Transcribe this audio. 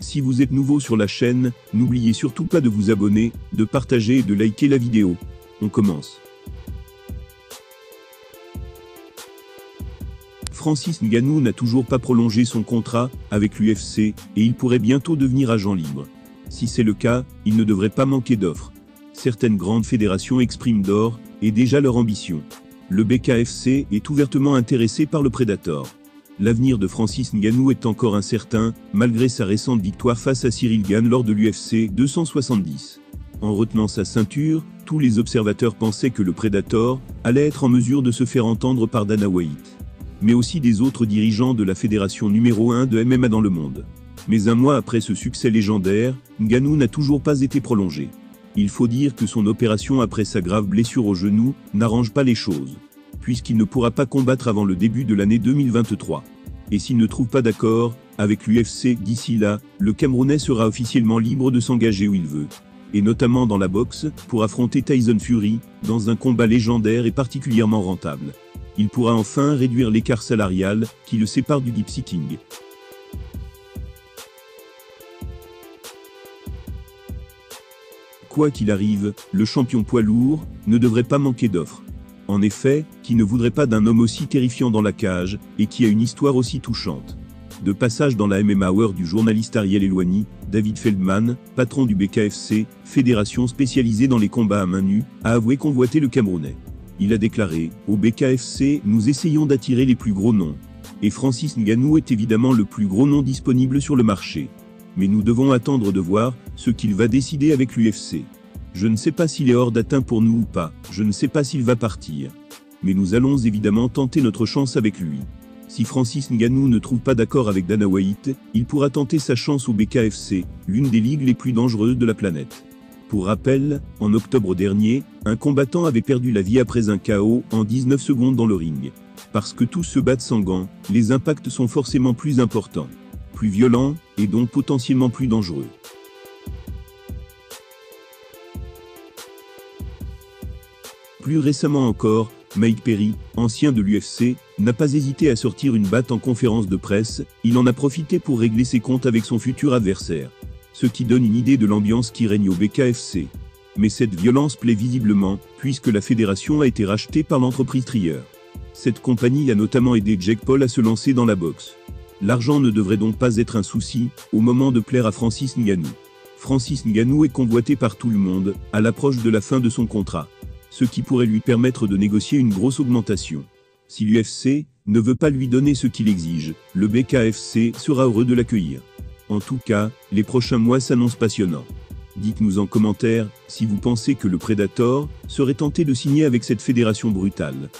Si vous êtes nouveau sur la chaîne, n'oubliez surtout pas de vous abonner, de partager et de liker la vidéo. On commence. Francis Ngannou n'a toujours pas prolongé son contrat avec l'UFC et il pourrait bientôt devenir agent libre. Si c'est le cas, il ne devrait pas manquer d'offres. Certaines grandes fédérations expriment d'ores et déjà leur ambition. Le BKFC est ouvertement intéressé par le Predator. L'avenir de Francis Ngannou est encore incertain, malgré sa récente victoire face à Cyril Gane lors de l'UFC 270. En retenant sa ceinture, tous les observateurs pensaient que le Predator allait être en mesure de se faire entendre par Dana White, mais aussi des autres dirigeants de la fédération numéro 1 de MMA dans le monde. Mais un mois après ce succès légendaire, Ngannou n'a toujours pas été prolongé. Il faut dire que son opération après sa grave blessure au genou n'arrange pas les choses, puisqu'il ne pourra pas combattre avant le début de l'année 2023. Et s'il ne trouve pas d'accord avec l'UFC d'ici là, le Camerounais sera officiellement libre de s'engager où il veut, et notamment dans la boxe, pour affronter Tyson Fury, dans un combat légendaire et particulièrement rentable. Il pourra enfin réduire l'écart salarial qui le sépare du Deep Sea King. Quoi qu'il arrive, le champion poids lourd ne devrait pas manquer d'offres. En effet, qui ne voudrait pas d'un homme aussi terrifiant dans la cage, et qui a une histoire aussi touchante? De passage dans la MMA Hour du journaliste Ariel Elwani, David Feldman, patron du BKFC, fédération spécialisée dans les combats à main nue, a avoué convoiter le Camerounais. Il a déclaré « Au BKFC, nous essayons d'attirer les plus gros noms. Et Francis Ngannou est évidemment le plus gros nom disponible sur le marché. Mais nous devons attendre de voir ce qu'il va décider avec l'UFC. Je ne sais pas s'il est hors d'atteinte pour nous ou pas, je ne sais pas s'il va partir. Mais nous allons évidemment tenter notre chance avec lui. Si Francis Ngannou ne trouve pas d'accord avec Dana White, il pourra tenter sa chance au BKFC, l'une des ligues les plus dangereuses de la planète. Pour rappel, en octobre dernier, un combattant avait perdu la vie après un KO en 19 secondes dans le ring. Parce que tous se battent sans gants, les impacts sont forcément plus importants, plus violents, et donc potentiellement plus dangereux. Plus récemment encore, Mike Perry, ancien de l'UFC, n'a pas hésité à sortir une batte en conférence de presse, il en a profité pour régler ses comptes avec son futur adversaire. Ce qui donne une idée de l'ambiance qui règne au BKFC. Mais cette violence plaît visiblement, puisque la fédération a été rachetée par l'entreprise Trier. Cette compagnie a notamment aidé Jake Paul à se lancer dans la boxe. L'argent ne devrait donc pas être un souci, au moment de plaire à Francis Ngannou. Francis Ngannou est convoité par tout le monde, à l'approche de la fin de son contrat, ce qui pourrait lui permettre de négocier une grosse augmentation. Si l'UFC ne veut pas lui donner ce qu'il exige, le BKFC sera heureux de l'accueillir. En tout cas, les prochains mois s'annoncent passionnants. Dites-nous en commentaire si vous pensez que le Predator serait tenté de signer avec cette fédération brutale.